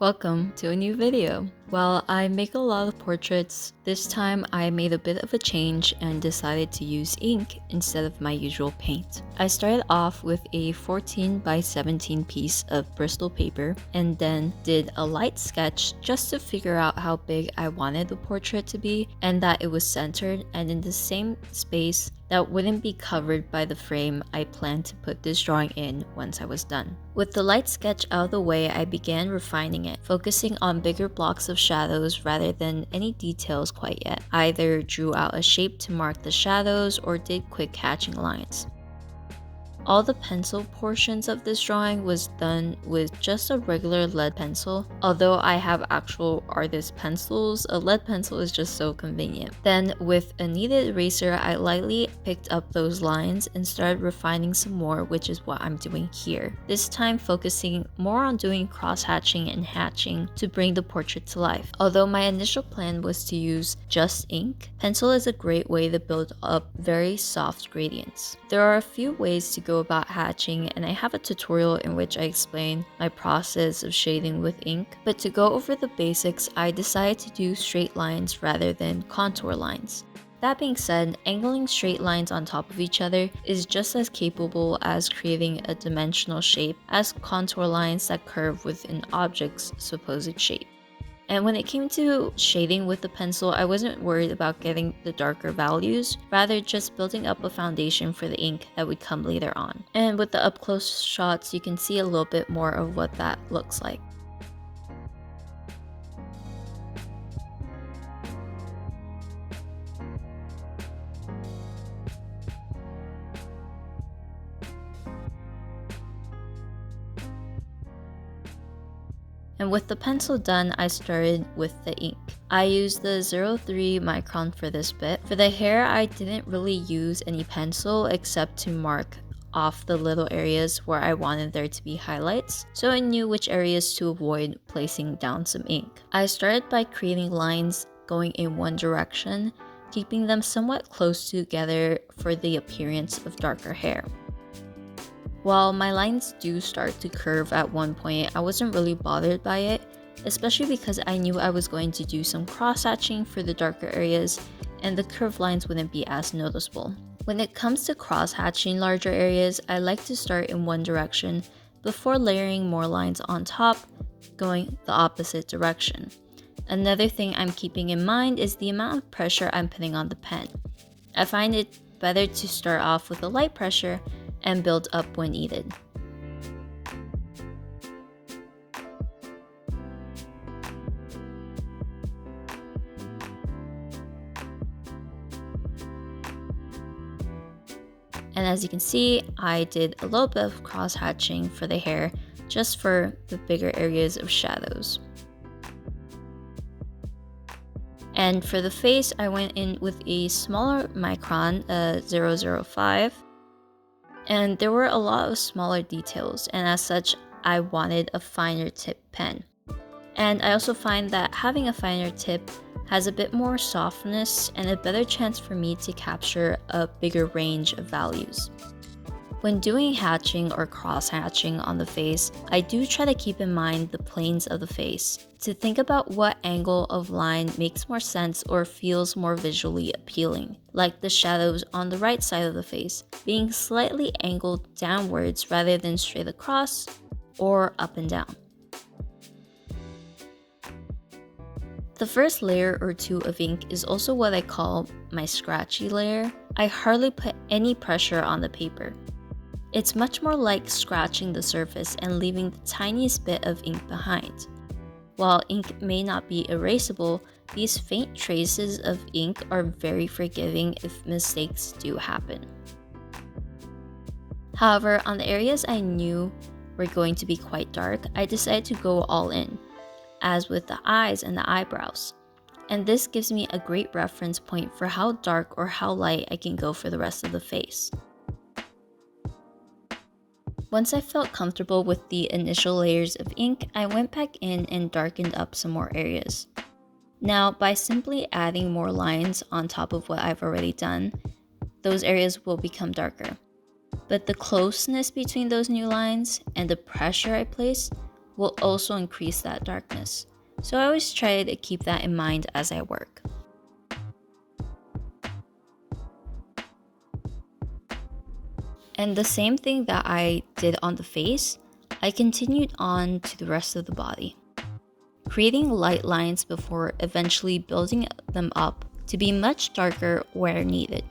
Welcome to a new video. While I make a lot of portraits, this time I made a bit of a change and decided to use ink instead of my usual paint. I started off with a 14 by 17 piece of Bristol paper and then did a light sketch just to figure out how big I wanted the portrait to be and that it was centered and in the same space that wouldn't be covered by the frame I planned to put this drawing in once I was done. With the light sketch out of the way, I began refining it, focusing on bigger blocks of shadows rather than any details quite yet. I either drew out a shape to mark the shadows or did quick hatching lines. All the pencil portions of this drawing was done with just a regular lead pencil. Although I have actual artist pencils, a lead pencil is just so convenient. Then with a kneaded eraser, I lightly picked up those lines and started refining some more, which is what I'm doing here. This time focusing more on doing cross-hatching and hatching to bring the portrait to life. Although my initial plan was to use just ink, pencil is a great way to build up very soft gradients. There are a few ways to go about hatching, and I have a tutorial in which I explain my process of shading with ink, but to go over the basics, I decided to do straight lines rather than contour lines. That being said, angling straight lines on top of each other is just as capable as creating a dimensional shape as contour lines that curve with an object's supposed shape. And when it came to shading with the pencil, I wasn't worried about getting the darker values, rather just building up a foundation for the ink that would come later on. And with the up close shots, you can see a little bit more of what that looks like. And with the pencil done, I started with the ink. I used the 03 micron for this bit. For the hair, I didn't really use any pencil except to mark off the little areas where I wanted there to be highlights, so I knew which areas to avoid placing down some ink. I started by creating lines going in one direction, keeping them somewhat close together for the appearance of darker hair. While my lines do start to curve at one point, I wasn't really bothered by it, especially because I knew I was going to do some cross-hatching for the darker areas and the curved lines wouldn't be as noticeable. When it comes to cross-hatching larger areas, I like to start in one direction before layering more lines on top, going the opposite direction. Another thing I'm keeping in mind is the amount of pressure I'm putting on the pen. I find it better to start off with a light pressure and build up when needed. And as you can see, I did a little bit of cross-hatching for the hair just for the bigger areas of shadows. And for the face, I went in with a smaller micron, 005. And there were a lot of smaller details, and as such, I wanted a finer tip pen. And I also find that having a finer tip has a bit more softness and a better chance for me to capture a bigger range of values. When doing hatching or cross-hatching on the face, I do try to keep in mind the planes of the face, to think about what angle of line makes more sense or feels more visually appealing, like the shadows on the right side of the face, being slightly angled downwards rather than straight across or up and down. The first layer or two of ink is also what I call my scratchy layer. I hardly put any pressure on the paper. It's much more like scratching the surface and leaving the tiniest bit of ink behind. While ink may not be erasable, these faint traces of ink are very forgiving if mistakes do happen. However, on the areas I knew were going to be quite dark, I decided to go all in, as with the eyes and the eyebrows. And this gives me a great reference point for how dark or how light I can go for the rest of the face. Once I felt comfortable with the initial layers of ink, I went back in and darkened up some more areas. Now, by simply adding more lines on top of what I've already done, those areas will become darker. But the closeness between those new lines and the pressure I place will also increase that darkness. So I always try to keep that in mind as I work. And the same thing that I did on the face, I continued on to the rest of the body, creating light lines before eventually building them up to be much darker where needed.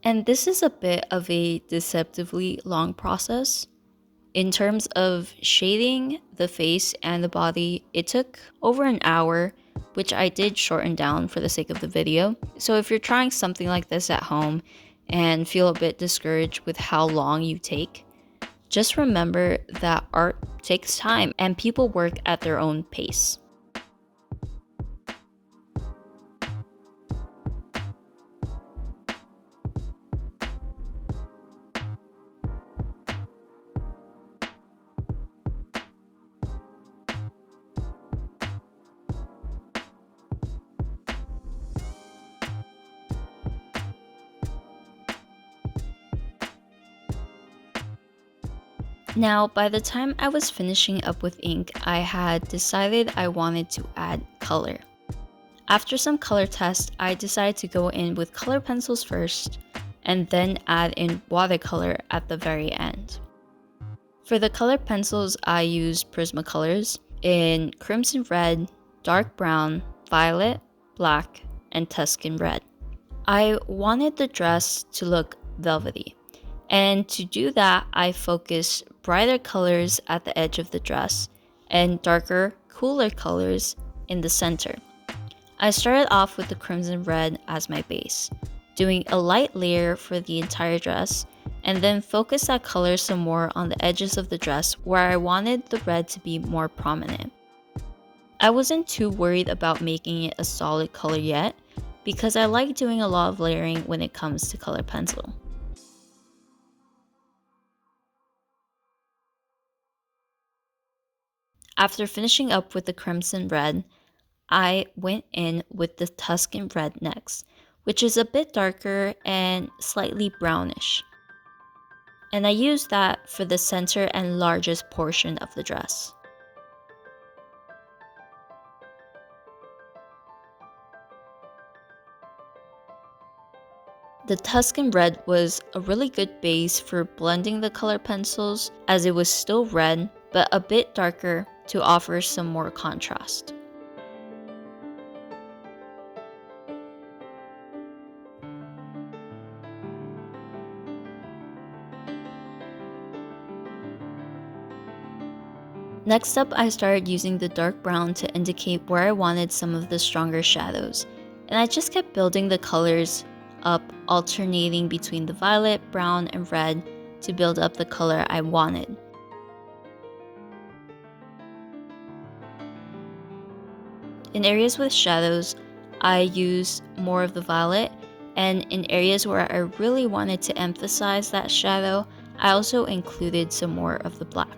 And this is a bit of a deceptively long process. In terms of shading the face and the body, it took over an hour, which I did shorten down for the sake of the video. So if you're trying something like this at home and feel a bit discouraged with how long you take, just remember that art takes time and people work at their own pace. Now, by the time I was finishing up with ink, I had decided I wanted to add color. After some color tests, I decided to go in with color pencils first, and then add in watercolor at the very end. For the color pencils, I used Prismacolors in Crimson Red, Dark Brown, Violet, Black, and Tuscan Red. I wanted the dress to look velvety, and to do that, I focused brighter colors at the edge of the dress and darker, cooler colors in the center. I started off with the Crimson Red as my base, doing a light layer for the entire dress, and then focused that color some more on the edges of the dress where I wanted the red to be more prominent. I wasn't too worried about making it a solid color yet, because I like doing a lot of layering when it comes to color pencil. After finishing up with the Crimson Red, I went in with the Tuscan Red next, which is a bit darker and slightly brownish. And I used that for the center and largest portion of the dress. The Tuscan Red was a really good base for blending the color pencils, as it was still red, but a bit darker to offer some more contrast. Next up, I started using the dark brown to indicate where I wanted some of the stronger shadows, and I just kept building the colors up, alternating between the violet, brown, and red to build up the color I wanted. In areas with shadows, I used more of the violet, and in areas where I really wanted to emphasize that shadow, I also included some more of the black.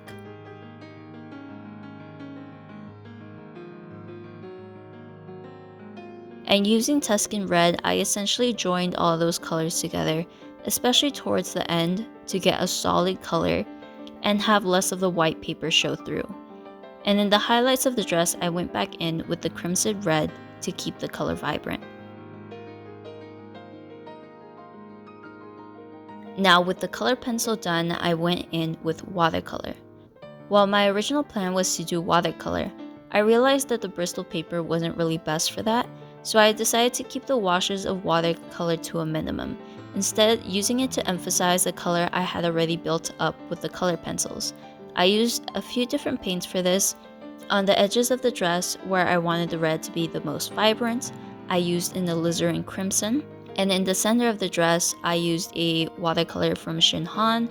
And using Tuscan Red, I essentially joined all those colors together, especially towards the end, to get a solid color and have less of the white paper show through. And in the highlights of the dress, I went back in with the Crimson Red to keep the color vibrant. Now with the color pencil done, I went in with watercolor. While my original plan was to do watercolor, I realized that the Bristol paper wasn't really best for that, so I decided to keep the washes of watercolor to a minimum, instead using it to emphasize the color I had already built up with the color pencils. I used a few different paints for this. On the edges of the dress, where I wanted the red to be the most vibrant, I used in the alizarin crimson, and in the center of the dress, I used a watercolor from Shin Han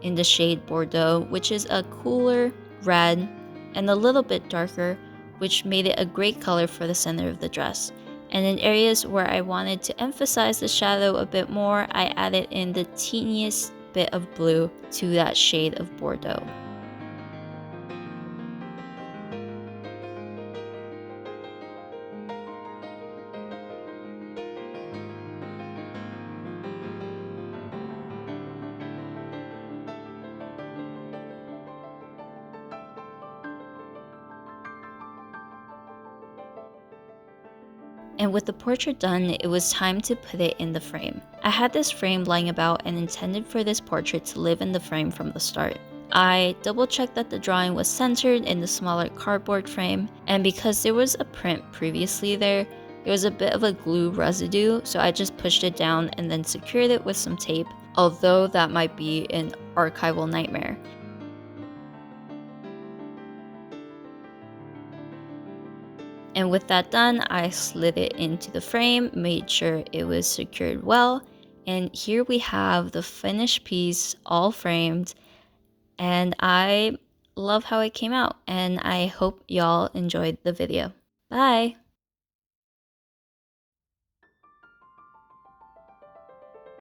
in the shade Bordeaux, which is a cooler red and a little bit darker, which made it a great color for the center of the dress. And in areas where I wanted to emphasize the shadow a bit more, I added in the teeniest bit of blue to that shade of Bordeaux. And with the portrait done, it was time to put it in the frame. I had this frame lying about and intended for this portrait to live in the frame from the start. I double checked that the drawing was centered in the smaller cardboard frame, and because there was a print previously there was a bit of a glue residue, so I just pushed it down and then secured it with some tape, although that might be an archival nightmare. And with that done, I slid it into the frame, made sure it was secured well, and here we have the finished piece all framed, and I love how it came out, and I hope y'all enjoyed the video. Bye!